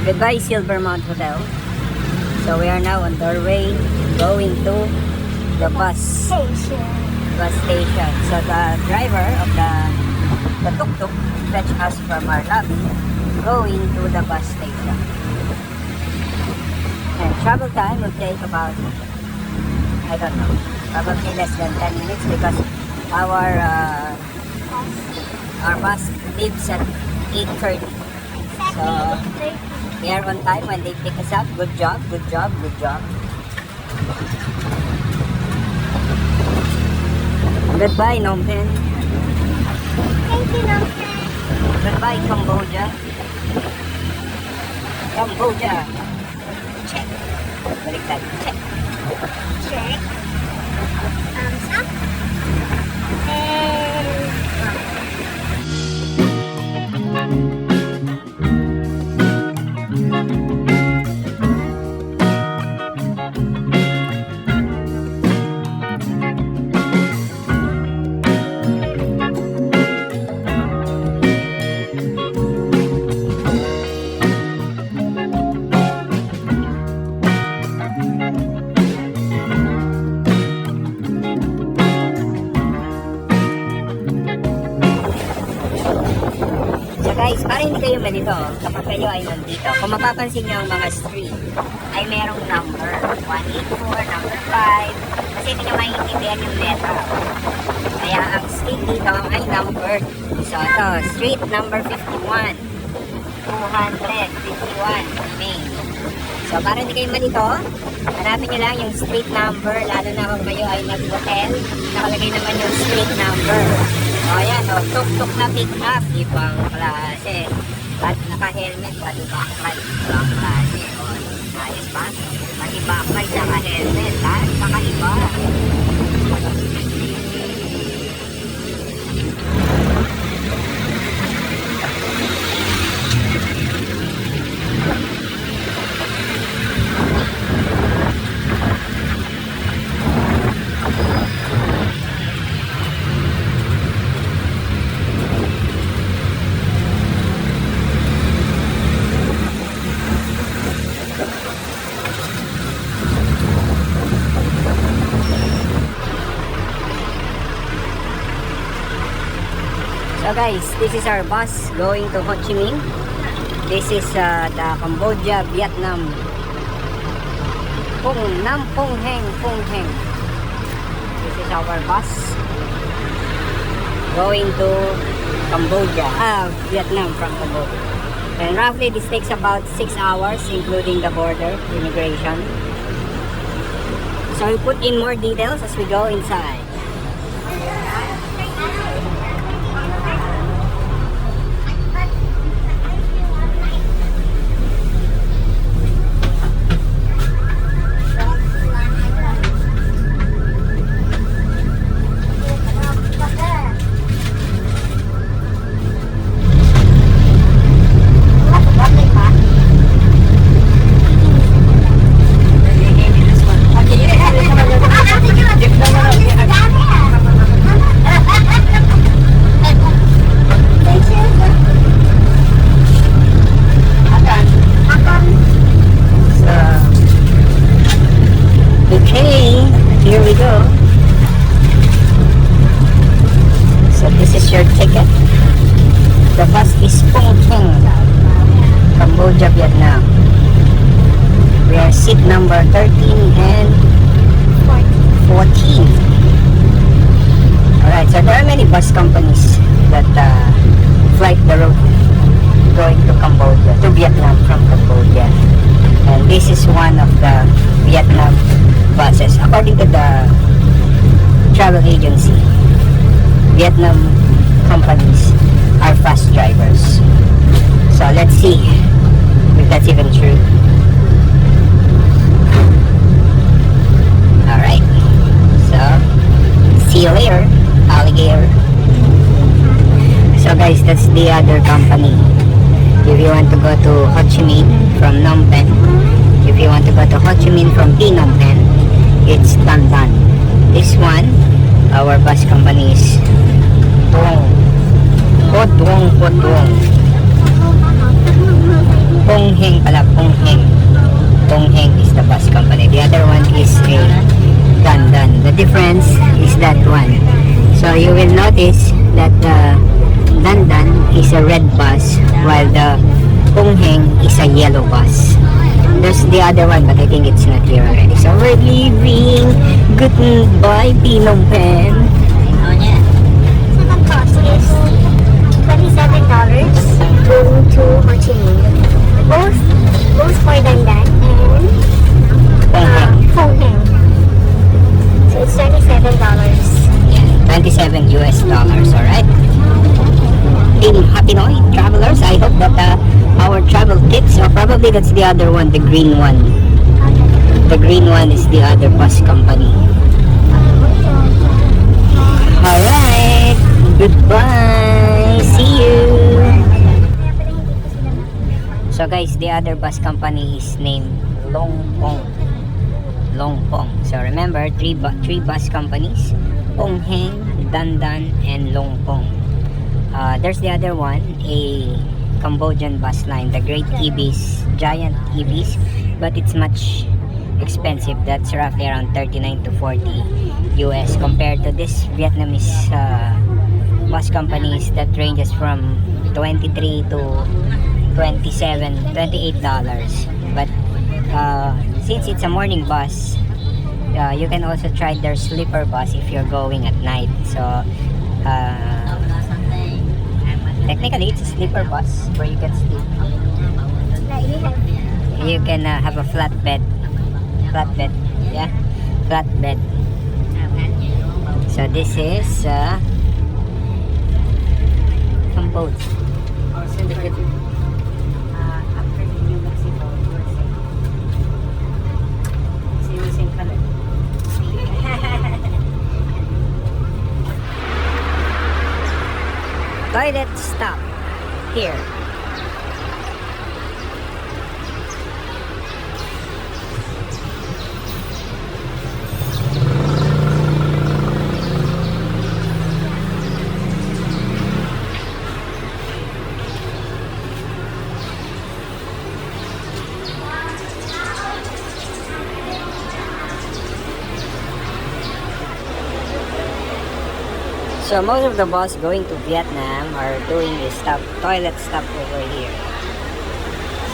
Goodbye, Silvermount Hotel. So we are now on our way going to the bus station. So the driver of the tuk-tuk fetch us from our lobby going to the bus station. And travel time will take about, I don't know, probably less than 10 minutes because our bus leaves at 8:30. So we are on time when they pick us up. Good job, good job, good job. Goodbye, Phnom Penh. Thank you, Phnom Penh. Goodbye, Cambodia. Cambodia. Check. Baliktad. Check. Check. Thumbs up. And guys, para hindi kayo malito kapag kayo ay nandito, kung mapapansin nyo ang mga street ay merong number 184, number 5 kasi hindi nyo maintindihan yung letter, kaya ang street dito ay number. So ito, street number 51 251 Main. So para hindi kayo malito, hanapin nyo lang yung street number, lalo na kung kayo ay nag-hotel, nakalagay naman yung street number. O ayan, o, tuk-tuk na pick up, ibang klase. At naka-helmet, pati backlight, ibang klase. O, ayos ba? Pati backlight, naka-helmet, ha? Nakaiba. So guys, this is our bus going to Ho Chi Minh. This is the Cambodia, Vietnam. Phnom Penh. This is our bus going to Cambodia, Vietnam from Cambodia. And roughly this takes about 6 hours including the border immigration. So we put in more details as we go inside. Here we go. So this is your ticket. The bus is Phnom Penh, Cambodia, Vietnam. We are seat number 13 and 14. Alright, so there are many bus companies that flight the route going to Cambodia, to Vietnam from Cambodia. And this is one of the Vietnam buses. According to the travel agency, Vietnam companies are fast drivers. So let's see if that's even true. Alright, so see you later, alligator. So guys, that's the other company. If you want to go to Ho Chi Minh from Phnom Penh, if you want to go to Ho Chi Minh from Phnom Penh, it's Tan Tan. This one, our bus company is Pot Duong. Pong Heng pala difference is that one. So you will notice that the Dandan is a red bus while the Pungheng is a yellow bus. There's the other one, but I think it's not here already. So we're leaving. Goodbye, Phnom Penh. So the cost is $27 going to Ho Chi Minh. Both for Dandan and Pungheng. So it's $27. 27 US dollars, alright? Team Hapinoy travelers, I hope that our travel tips, or probably that's the other one, the green one. The green one is the other bus company. Alright, goodbye, see you. So guys, the other bus company is named Longpong. So remember, three bus companies: Pungheng, Dandan, and Longpong. There's the other one, a Cambodian bus line, the Great Ibis, giant Ibis, but it's much expensive. That's roughly around 39 to 40 US compared to this Vietnamese bus companies that ranges from 23 to 27, $28. But since it's a morning bus, you can also try their sleeper bus if you're going at night. So technically it's a sleeper bus where you can sleep. You can have a flatbed, yeah, flatbed. So this is Cambodia. Toilet stop here. So most of the bus going to Vietnam are doing a toilet stop over here.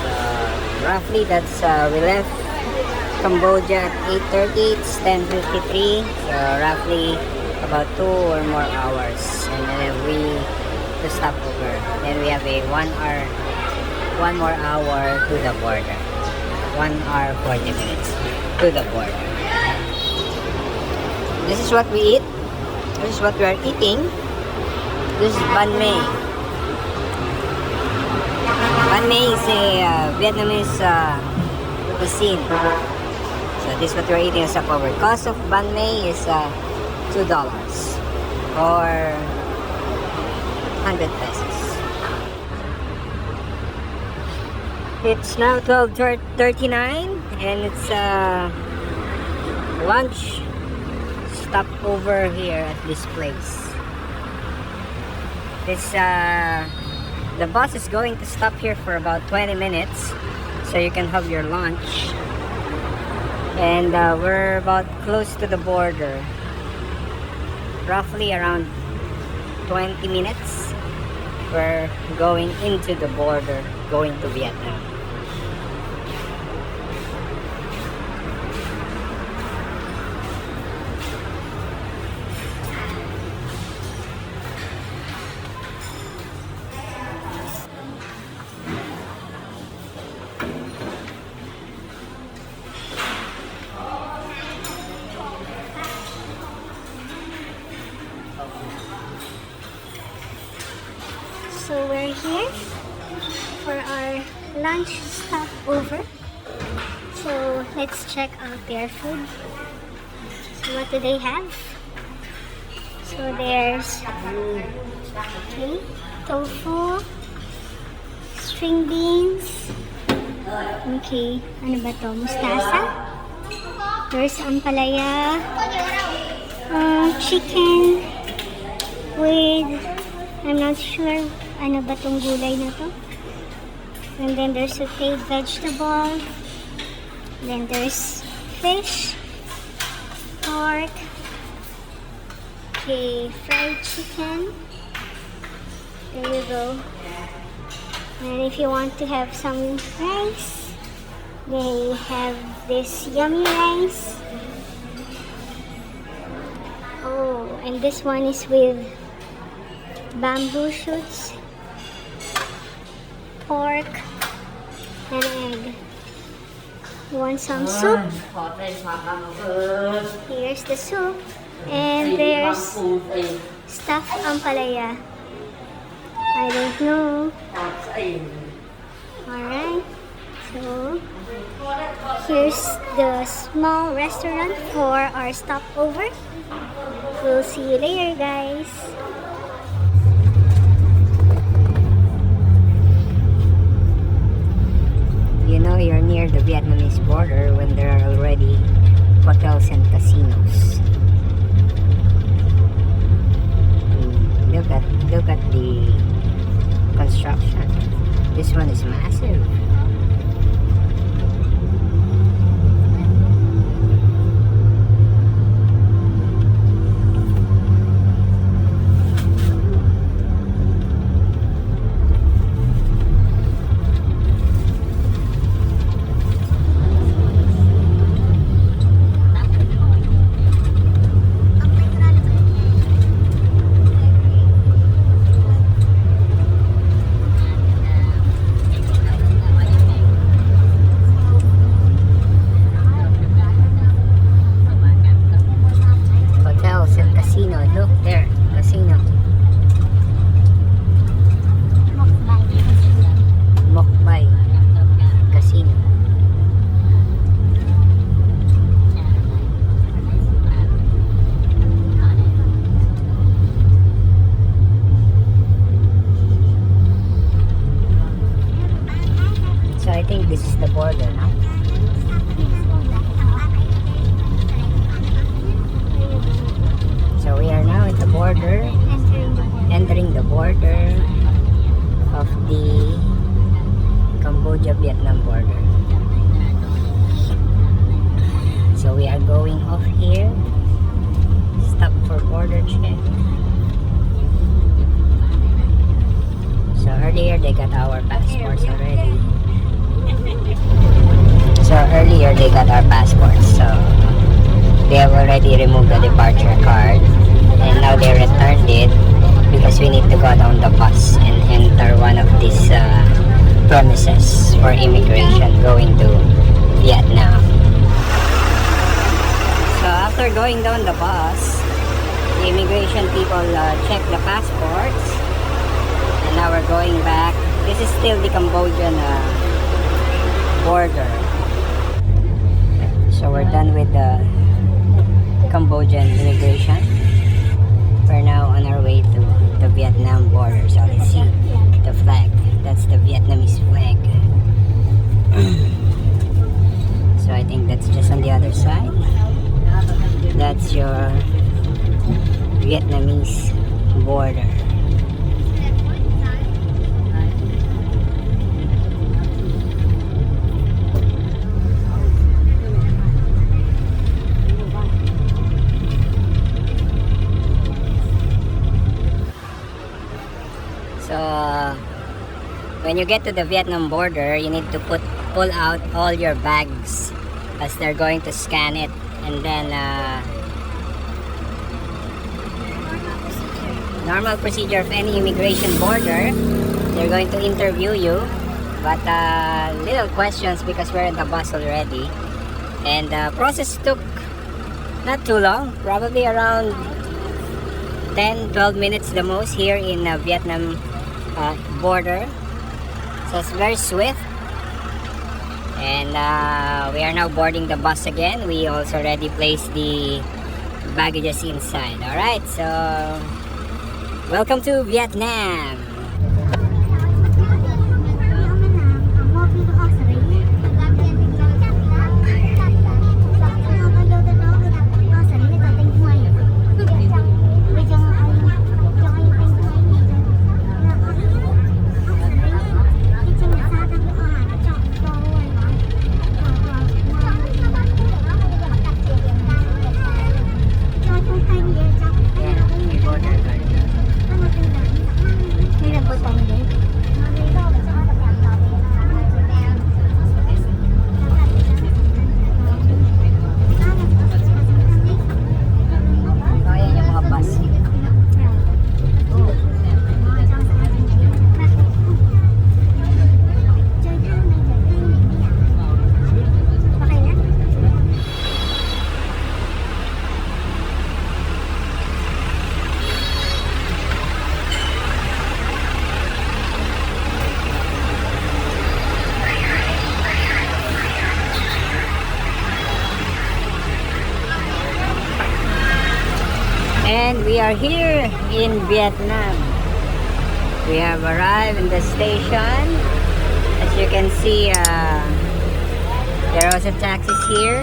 So roughly that's we left Cambodia at 8:30. It's 10:53. So roughly about 2 or more hours, and then we to stop over. Then we have a 1 more hour to the border. 1 hour 40 minutes to the border. This is what we eat. This is what we are eating. This is banh mi. Banh mi is a Vietnamese cuisine. So this is what we are eating as a cover. Cost of banh mi is $2 or 100 pesos. It's now 12:39 and it's lunch stop over here at this place. The bus is going to stop here for about 20 minutes so you can have your lunch, and we're about close to the border, roughly around 20 minutes. We're going into the border, going to Vietnam. So we're here for our lunch stop over. So let's check out their food. So what do they have? So there's tofu, string beans. Okay, ano ba to? Mustasa. There's ampalaya, chicken with, I'm not sure ano ba tong gulay na to. And then there's sauteed vegetable. Then there's fish, pork, Okay, fried chicken. There you go. And if you want to have some rice, they have this yummy rice. Oh, and this one is with bamboo shoots, pork, and egg. You want some soup? Here's the soup. And there's stuffed ampalaya. I don't know. Alright. So, here's the small restaurant for our stopover. We'll see you later, guys. You know you're near the Vietnamese border when there are already hotels and casinos. Look at the construction. This one is massive. Look there, casino. Mokbay Casino. So I think this is the border now. So we are now at the border, entering the border of the Cambodia-Vietnam border. So we are going off here, stop for border check. So earlier they got our passports already. So earlier they got our passports, so they have already removed the departure card, and now they returned it because we need to go down the bus and enter one of these premises for immigration going to Vietnam. So after going down the bus, the immigration people check the passports, and now we're going back. This is still the Cambodian border. So we're done with the Cambodian immigration. We're now on our way to the Vietnam border. So let's see the flag. That's the Vietnamese flag. So I think that's just on the other side. That's your Vietnamese border. So when you get to the Vietnam border, you need to pull out all your bags as they're going to scan it, and then normal procedure of any immigration border, they're going to interview you, but little questions because we're in the bus already, and the process took not too long, probably around 10-12 minutes the most here in Vietnam border. So it's very swift, and we are now boarding the bus again. We also already placed the baggages inside. Alright, so welcome to Vietnam. we are here in Vietnam. We have arrived in the station. As you can see, there are also taxis here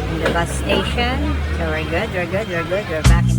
in the bus station. So we're good. We're back in